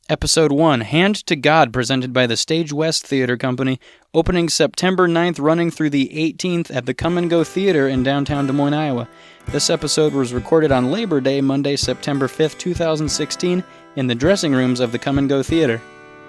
Episode 1, Hand to God, presented by the StageWest Theater Company, opening September 9th, running through the 18th at the Come and Go Theater in downtown Des Moines, Iowa. This episode was recorded on Labor Day, Monday, September 5th, 2016, in the dressing rooms of the Come and Go Theater.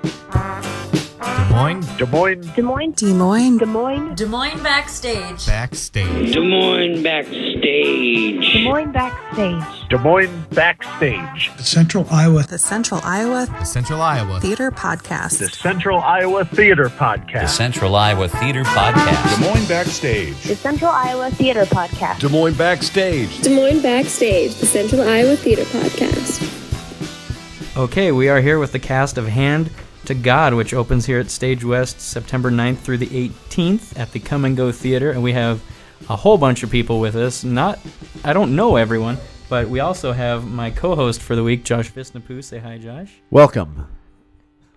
Des Moines. Des Moines. Des Moines. Des Moines. Des Moines. Des Moines Backstage. Backstage. Des Moines Backstage. Des Moines Backstage. Des Moines Backstage. The Central Iowa The Central Iowa The Central Iowa Theater Podcast. The Central Iowa Theater Podcast. The Central Iowa Theater Podcast. Des Moines Backstage. The Central Iowa Theater Podcast. Des Moines Backstage. Des Moines Backstage, the Central Iowa Theater Podcast. Okay, we are here with the cast of Hand to God, which opens here at StageWest September 9th through the 18th at the Come and Go Theater, and we have a whole bunch of people with us. I don't know everyone, but we also have my co-host for the week, Josh Visnapoo. Say hi, Josh. Welcome.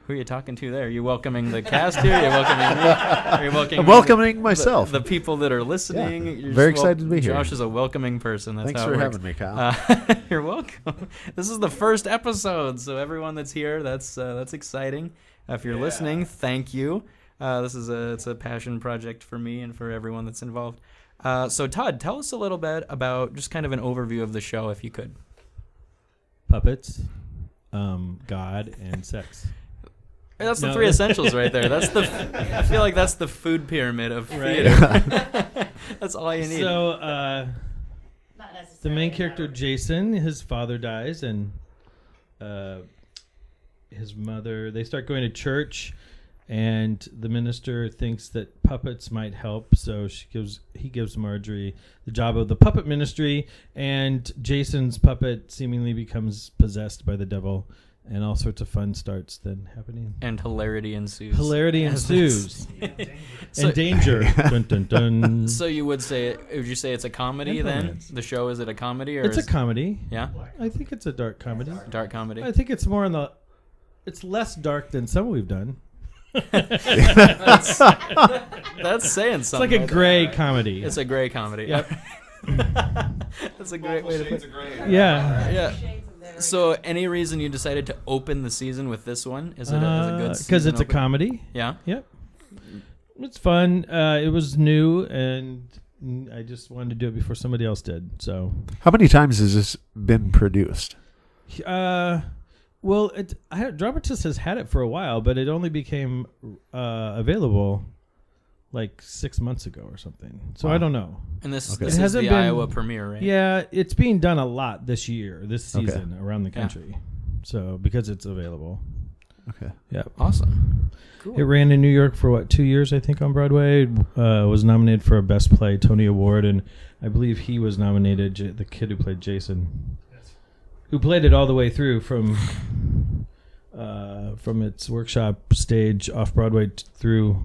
Who are you talking to there? Are you welcoming the cast here? Are you welcoming me? Are you welcoming I'm welcoming myself. The people that are listening. Yeah, You're very just excited to be here. Josh is a welcoming person. That's Thanks how for it works. having me, Kyle. You're welcome. This is the first episode, so everyone that's here, that's exciting. If you're listening, thank you. It's a passion project for me and for everyone that's involved. So Todd, tell us a little bit about just kind of an overview of the show, if you could. Puppets, God, and sex. That's the three essentials right there. I feel like that's the food pyramid of theater. That's all you need. So, the main character, Jason, his father dies, and his mother, they start going to church, and the minister thinks that puppets might help, so he gives Marjorie the job of the puppet ministry, and Jason's puppet seemingly becomes possessed by the devil, and all sorts of fun starts then happening. And hilarity ensues. And danger. Dun, dun, dun. So would you say it's a comedy then? The show, is it a comedy? Or It's a comedy. Yeah? I think it's a dark comedy. Dark comedy? I think it's more it's less dark than some we've done. That's saying something. It's like a gray comedy. It's a gray comedy. Yep. That's a great way to put it. Yeah. So, any reason you decided to open the season with this one? Is it a good season? Because it's opener? a comedy. Yeah? Yep. It's fun. It was new, and I just wanted to do it before somebody else did. So, How many times has this been produced? Well, Dramatist has had it for a while, but it only became available like 6 months ago or something. So I don't know. And this is the Iowa premiere, right? Yeah, it's being done a lot this season around the country. So because it's available. Okay. Yeah. Awesome. Cool. It ran in New York for 2 years, I think, on Broadway. Was nominated for a Best Play Tony Award, and I believe he was nominated. The kid who played Jason, who played it all the way through from its workshop stage off Broadway through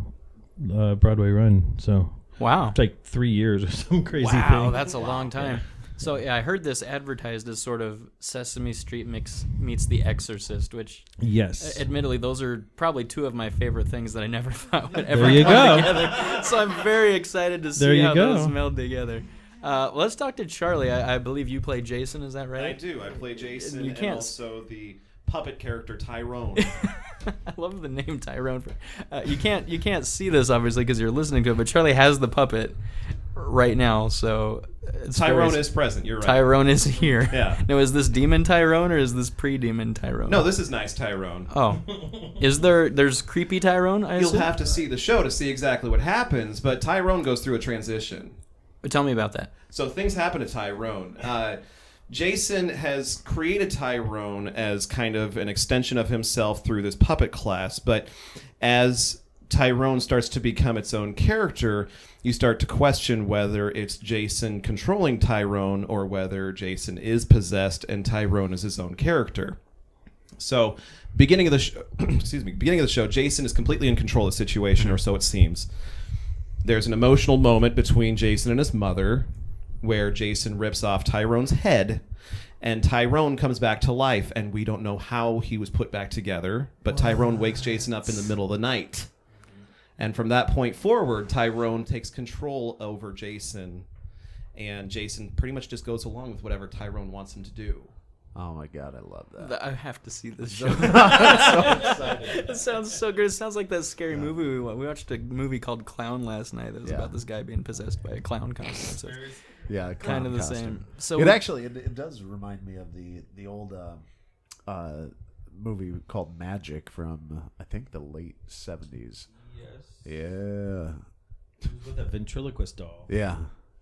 Broadway run. So wow, it's like 3 years or some crazy thing. Wow, that's a long time. So yeah, I heard this advertised as sort of Sesame Street meets The Exorcist, which admittedly those are probably two of my favorite things that I never thought would ever come together. So I'm very excited to see how those meld together. Let's talk to Charlie. I believe you play Jason. Is that right? I do. I play Jason and also the puppet character Tyrone. I love the name Tyrone. You can't see this obviously because you're listening to it, but Charlie has the puppet right now. So Tyrone is present. You're right. Tyrone is here. Yeah. Now, is this Demon Tyrone or is this pre-Demon Tyrone? No, this is nice Tyrone. Oh, there's creepy Tyrone? I assume? You'll have to see the show to see exactly what happens, but Tyrone goes through a transition. Tell me about that. So things happen to Tyrone. Jason has created Tyrone as kind of an extension of himself through this puppet class, but as Tyrone starts to become its own character, you start to question whether it's Jason controlling Tyrone or whether Jason is possessed and Tyrone is his own character. So, beginning of the show, Jason is completely in control of the situation, or so it seems. There's an emotional moment between Jason and his mother where Jason rips off Tyrone's head, and Tyrone comes back to life, and we don't know how he was put back together, but Tyrone wakes Jason up in the middle of the night. And from that point forward, Tyrone takes control over Jason, and Jason pretty much just goes along with whatever Tyrone wants him to do. Oh my god, I love that. I have to see this show. I'm so excited. It sounds so good. It sounds like that scary movie we watched. We watched a movie called Clown last night. That was about this guy being possessed by a clown costume. So yeah, kind of the costume. same. So it does remind me of the old movie called Magic from I think the late 70s. Yes. Yeah. With a ventriloquist doll. Yeah.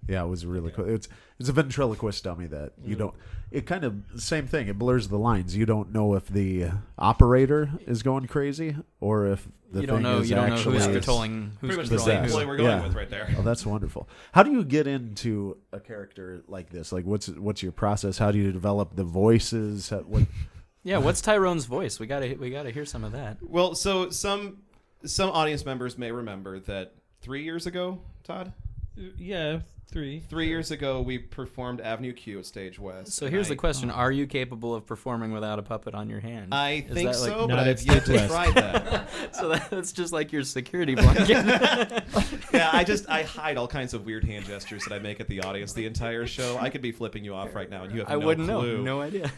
Yeah, it was really cool. It's a ventriloquist dummy that you don't. It kind of same thing. It blurs the lines. You don't know if the operator is going crazy or if the you thing don't know. is You don't know actually who's controlling. Who's pretty much controlling the same point we're going with right there. Oh, that's wonderful. How do you get into a character like this? Like, what's your process? How do you develop the voices? Yeah, what's Tyrone's voice? We gotta hear some of that. Well, so some audience members may remember that 3 years ago, Todd. Yeah, 3 years ago, we performed Avenue Q at StageWest. So here's the question: Are you capable of performing without a puppet on your hand? I think so, Not but at I've yet to StageWest. try that. So that's just like your security blanket. Yeah, I hide all kinds of weird hand gestures that I make at the audience the entire show. I could be flipping you off right now, and you have I no wouldn't clue. know. No idea.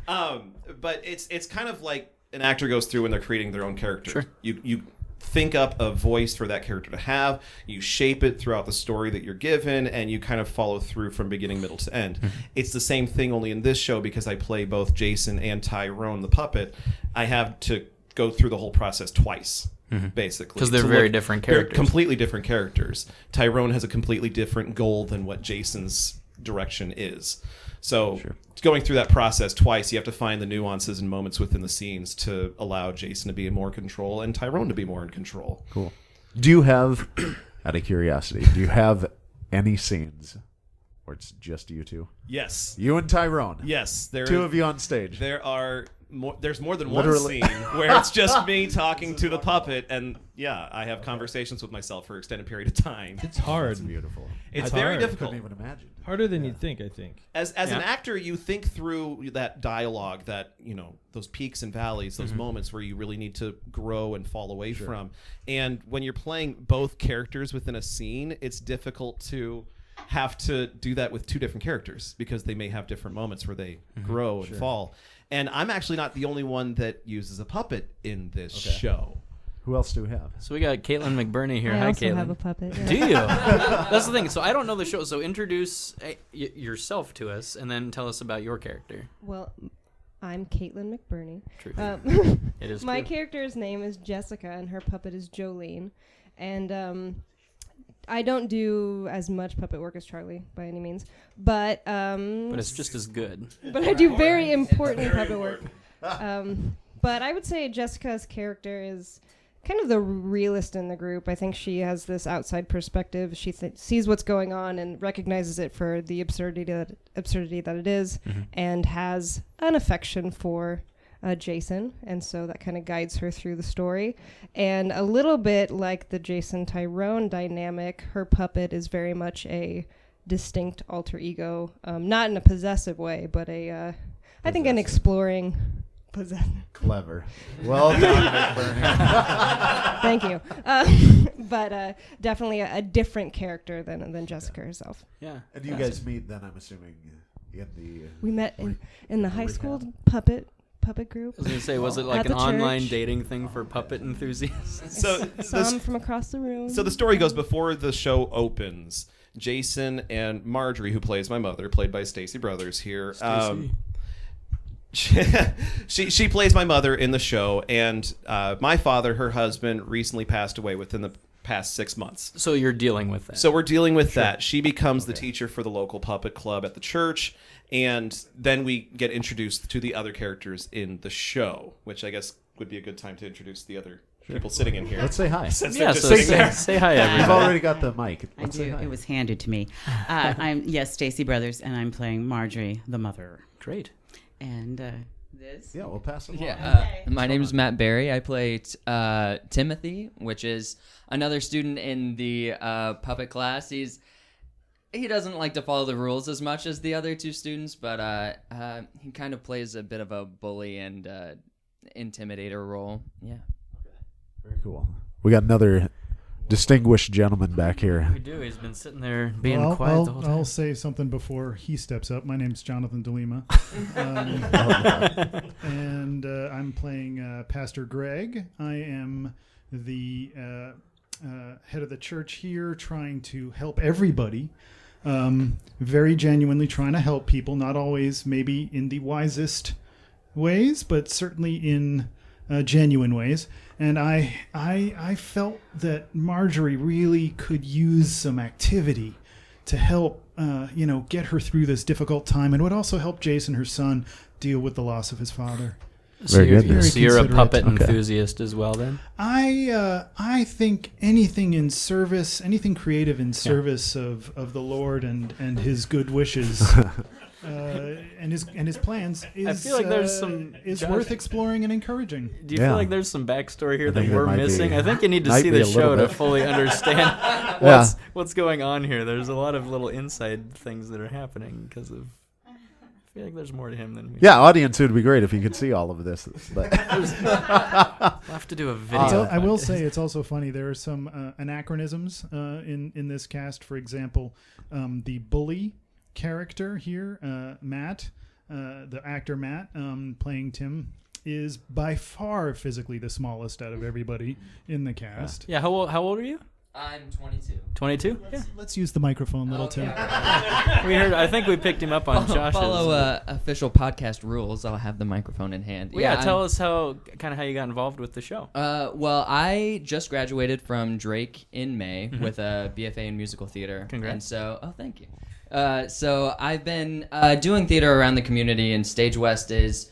But it's kind of like an actor goes through when they're creating their own character. Sure. You think up a voice for that character to have, you shape it throughout the story that you're given, and you kind of follow through from beginning, middle to end. It's the same thing, only in this show, because I play both Jason and Tyrone the puppet, I have to go through the whole process twice. Basically, because they're very different characters. They're completely different characters. Tyrone has a completely different goal than what Jason's direction is. So going through that process twice, you have to find the nuances and moments within the scenes to allow Jason to be in more control and Tyrone to be more in control. Cool. Do you have, out of curiosity, any scenes where it's just you two? Yes. You and Tyrone. Yes. Two of you on stage. There's more than one scene where it's just me talking to the puppet, and I have conversations with myself for an extended period of time. It's hard. It's beautiful. It's very hard. difficult. I couldn't even imagine. Harder than you'd think, I think. As an actor, you think through that dialogue, that those peaks and valleys, those moments where you really need to grow and fall away from. And when you're playing both characters within a scene, it's difficult to have to do that with two different characters because they may have different moments where they grow and fall. And I'm actually not the only one that uses a puppet in this show. Who else do we have? So we got Caitlin McBurney here. I Hi, also Caitlin. have a puppet. Yeah. Do you? That's the thing. So I don't know the show. So introduce yourself to us, and then tell us about your character. Well, I'm Caitlin McBurney. True. It is my character's name is Jessica, and her puppet is Jolene. And I don't do as much puppet work as Charlie by any means, but it's just as good. But I do very important puppet work. But I would say Jessica's character is kind of the realist in the group. I think she has this outside perspective. She sees what's going on and recognizes it for the absurdity that it is, and has an affection for Jason, and so that kind of guides her through the story. And a little bit like the Jason-Tyrone dynamic, her puppet is very much a distinct alter ego, not in a possessive way, but I think an exploring... Clever. Well done, McBurney. Thank you. But definitely a different character than Jessica herself. Yeah. And do you guys meet then, I'm assuming, in the... We met in the high school puppet group. I was going to say, was it like an online dating thing for puppet enthusiasts? So some from across the room. So the story goes, before the show opens, Jason and Marjorie, who plays my mother, played by Stacey Brothers here, she plays my mother in the show, and my father, her husband, recently passed away within the past 6 months. So you're dealing with that. So we're dealing with that. She becomes the teacher for the local puppet club at the church, and then we get introduced to the other characters in the show, which I guess would be a good time to introduce the other people sitting in here. Let's say hi. Say hi, everybody. You've already got the mic. I do. It was handed to me. I'm Stacey Brothers, and I'm playing Marjorie, the mother. Great. And this? Yeah, we'll pass it along. My name is Matt Barry. I play Timothy, which is another student in the puppet class. He doesn't like to follow the rules as much as the other two students, but he kind of plays a bit of a bully and intimidator role. Yeah. Very cool. We got another distinguished gentleman back here. We do. He's been sitting there being quiet the whole time. I'll say something before he steps up. My name's Jonathan DeLima. And I'm playing Pastor Greg. I am the head of the church here, trying to help everybody. Very genuinely trying to help people, not always maybe in the wisest ways, but certainly in genuine ways. And I felt that Marjorie really could use some activity to help, get her through this difficult time, and would also help Jason, her son, deal with the loss of his father. So you're a puppet enthusiast as well, then? I think anything in service, anything creative in service of the Lord and his good wishes. And his plans is, I feel like there's worth exploring and encouraging. Do you feel like there's some backstory here that we're missing? I think you need to see the show to fully understand what's going on here. There's a lot of little inside things that are happening because of. I feel like there's more to him than we. Yeah, audience, it would be great if you could see all of this. But we'll have to do a video. I will say it's also funny. There are some anachronisms in this cast. For example, the bully character here, Matt, the actor Matt, playing Tim, is by far physically the smallest out of everybody in the cast. Yeah, how old are you? I'm 22. 22? Let's use the microphone, little Tim. I think we picked him up on Josh's. Follow official podcast rules. I'll have the microphone in hand. Well, tell us how you got involved with the show. Well, I just graduated from Drake in May with a BFA in musical theater. Congrats. And so, thank you. So I've been doing theater around the community, and StageWest is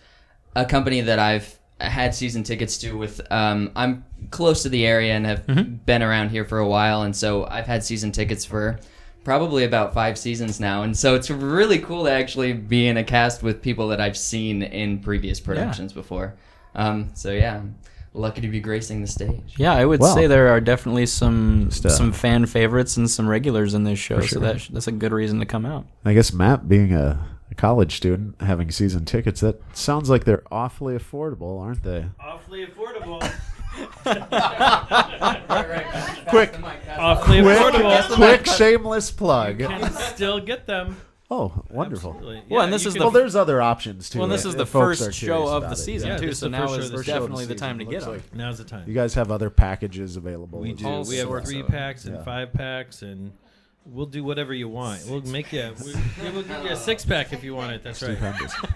a company that I've had season tickets to with. I'm close to the area and have been around here for a while, and so I've had season tickets for probably about 5 seasons now, and so it's really cool to actually be in a cast with people that I've seen in previous productions before. So yeah, I'm lucky to be gracing the stage. Yeah, I would say there are definitely some fan favorites and some regulars in this show, so that's a good reason to come out. I guess Matt, being a college student, having season tickets, that sounds like they're awfully affordable, aren't they? Awfully affordable. Quick shameless plug. You can still get them. Oh, wonderful. Absolutely. Well, Yeah, and this is there's other options too. Well, this is the first show of the season too, so now is definitely the time to get them. Now's the time. You guys have other packages available. We do. We have 3-packs and 5-packs, and we'll do whatever you want. We'll make you. We'll give you a 6-pack if you want it. That's right.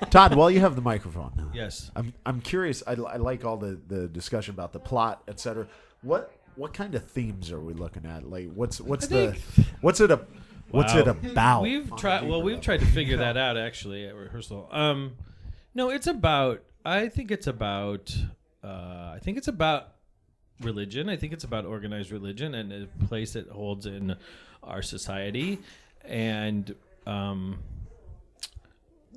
Todd, while you have the microphone now. Yes. I'm curious. I like all the discussion about the plot, etc. What kind of themes are we looking at? Like, what's it about? We've tried to figure that out actually at rehearsal. No, it's about. I think it's about religion. I think it's about organized religion and a place it holds in our society, and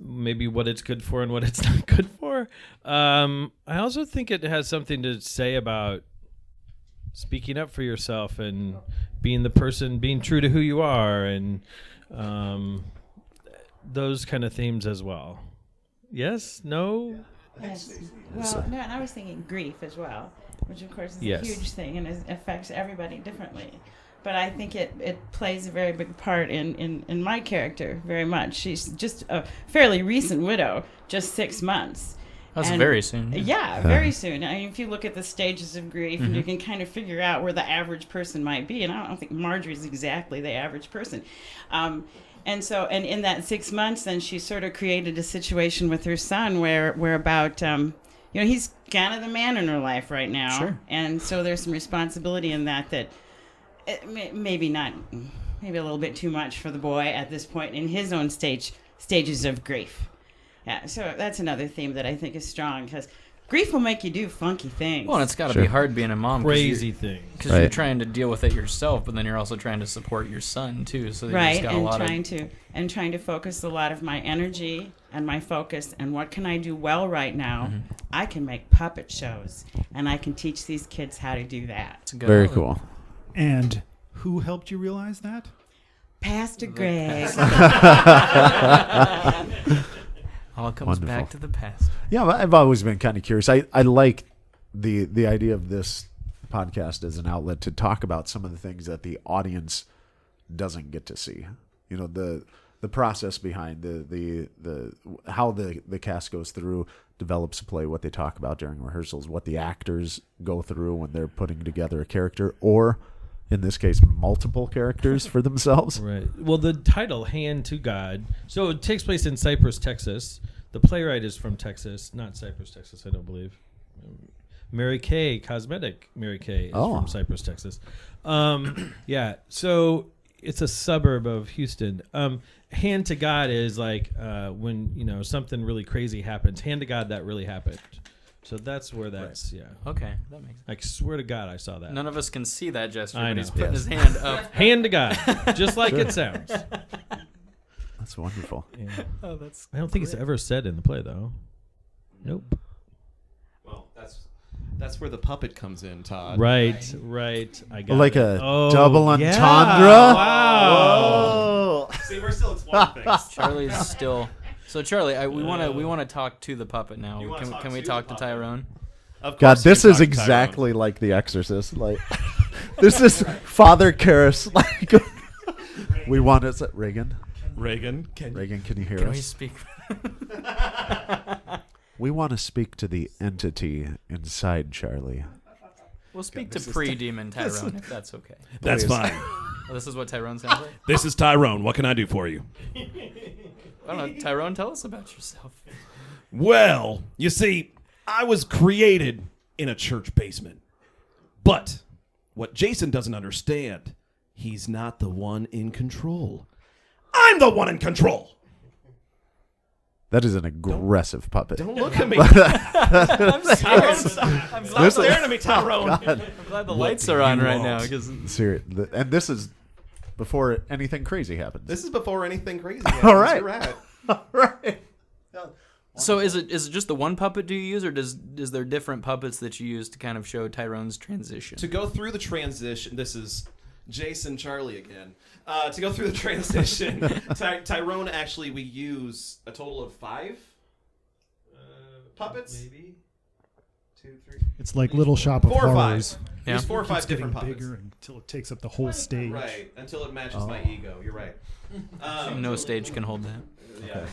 maybe what it's good for and what it's not good for. I also think it has something to say about speaking up for yourself and being the person, being true to who you are, and those kind of themes as well. Yes? No? Yes. Well, no, and I was thinking grief as well, which of course is a huge thing and affects everybody differently. But I think it plays a very big part in my character very much. She's just a fairly recent widow, just 6 months. That's very soon. Yeah, very soon. I mean, if you look at the stages of grief, and you can kind of figure out where the average person might be, and I don't think Marjorie's exactly the average person. And in that 6 months, then she sort of created a situation with her son where about, he's kind of the man in her life right now. Sure. And so there's some responsibility in that maybe a little bit too much for the boy at this point in his own stages of grief. Yeah, so that's another theme that I think is strong, because grief will make you do funky things. Well, and it's got to be hard being a mom. Crazy things. Because you're trying to deal with it yourself, but then you're also trying to support your son, too. So right, and trying to focus a lot of my energy and my focus and what can I do well right now. I can make puppet shows, and I can teach these kids how to do that. Very cool. And who helped you realize that? Pastor Greg. All comes back to the past. Yeah, I've always been kind of curious. I like the idea of this podcast as an outlet to talk about some of the things that the audience doesn't get to see. You know, the process behind the how the cast goes through, develops a play, what they talk about during rehearsals, what the actors go through when they're putting together a character, or in this case, multiple characters for themselves. Right. Well, the title, Hand to God, so it takes place in Cypress, Texas. The playwright is from Texas, not Cypress, Texas, I don't believe. Mary Kay, Cosmetic Mary Kay is from Cypress, Texas. Yeah, so it's a suburb of Houston. Hand to God is like when, you know, something really crazy happens. Hand to God, that really happened. So that's where that's, yeah. Okay, that makes sense. I swear to God, I saw that. None of us can see that gesture, I but know. he's putting his hand up. Hand to God, just like it sounds. That's wonderful. Yeah. Oh, that's I don't think it's ever said in the play, though. Nope. Well, that's where the puppet comes in, Todd. Right. I got like it. a double entendre. Yeah. Wow. Whoa. See, we're still exploring things. Charlie's still. So Charlie, we want to talk to the puppet now. You wanna talk Can we to talk the to puppet? Tyrone? Of God, course this you is can talk to exactly like The Exorcist. Like, this is Father Karras. Like, we want to Reagan. Reagan, can you hear Can us? we speak? We want to speak to the entity inside Charlie. We'll speak to pre-demon Tyrone if that's okay. That's fine. Oh, this is what Tyrone sounds like? This is Tyrone. What can I do for you? I don't know. Tyrone, tell us about yourself. Well, you see, I was created in a church basement. But what Jason doesn't understand, he's not the one in control. I'm the one in control. That is an aggressive puppet. Don't look at me. I'm scared. Stop staring at me, Tyrone. I'm glad the lights are on right now. Seriously, and this is before anything crazy happens. This is before anything crazy happens. All right. You're right. All right. So is it just the one puppet do you use, or is there different puppets that you use to kind of show Tyrone's transition? To go through the transition, this is Jason Charlie again. To go through the transition, Tyrone, actually, we use a total of 5 puppets. Maybe 2, 3. It's like Little Shop of 4 or 5. Horrors. Yeah. There's 4 or 5 It's getting different puppets. bigger until it takes up the whole stage. Right, until it matches my ego. You're right. No stage can hold that. Yeah.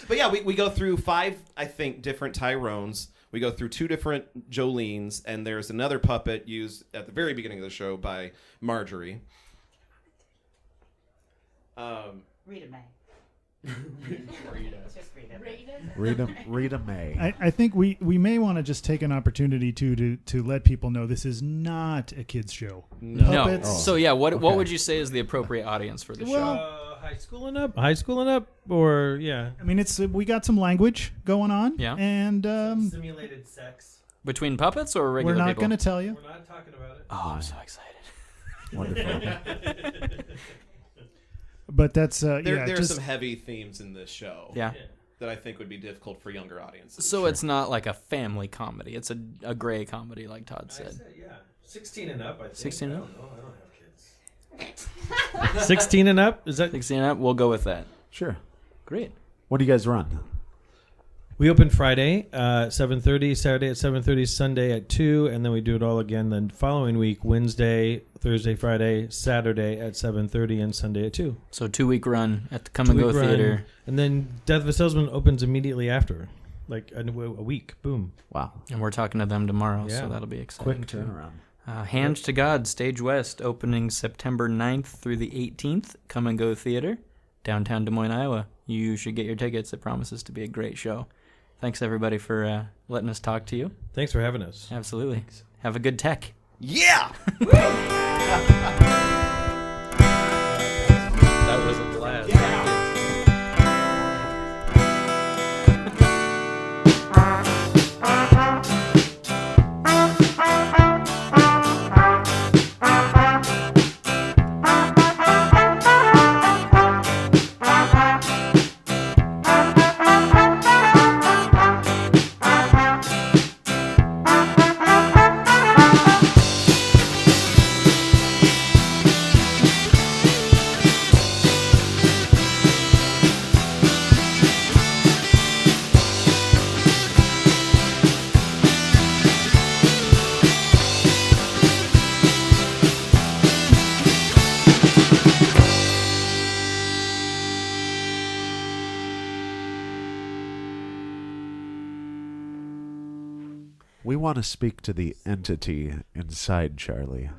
But yeah, we go through 5, I think, different Tyrones. We go through 2 different Jolenes, and there's another puppet used at the very beginning of the show by Marjorie. Rita May. Just Rita May. I think we may want to just take an opportunity to let people know this is not a kids show. No. Puppets. So yeah, what would you say is the appropriate audience for the show? High school and up, or yeah. I mean, it's we got some language going on. Yeah. And Simulated sex. Between puppets or regular we're not people? going to tell you. We're not talking about it. Oh, I'm so excited. Wonderful. But that's There are just some heavy themes in this show. Yeah. That I think would be difficult for younger audiences. So it's not like a family comedy. It's a gray comedy, like Todd said. Yeah, 16 and up. I think. 16 and up? I don't have kids. 16 and up? Is that 16 and up? We'll go with that. Sure. Great. What do you guys run? We open Friday 7:30, Saturday at 7:30, Sunday at 2, and then we do it all again the following week, Wednesday, Thursday, Friday, Saturday at 7:30, and Sunday at 2. So 2-week run at the Come and Go Theater. And then Death of a Salesman opens immediately after, like a week. Boom. Wow. And we're talking to them tomorrow, Yeah. so that'll be exciting. Quick turnaround. Hand to God, StageWest, opening September 9th through the 18th. Come and Go Theater, downtown Des Moines, Iowa. You should get your tickets. It promises to be a great show. Thanks, everybody, for letting us talk to you. Thanks for having us. Absolutely. Have a good tech. Yeah! That was a blast. We want to speak to the entity inside Charlie.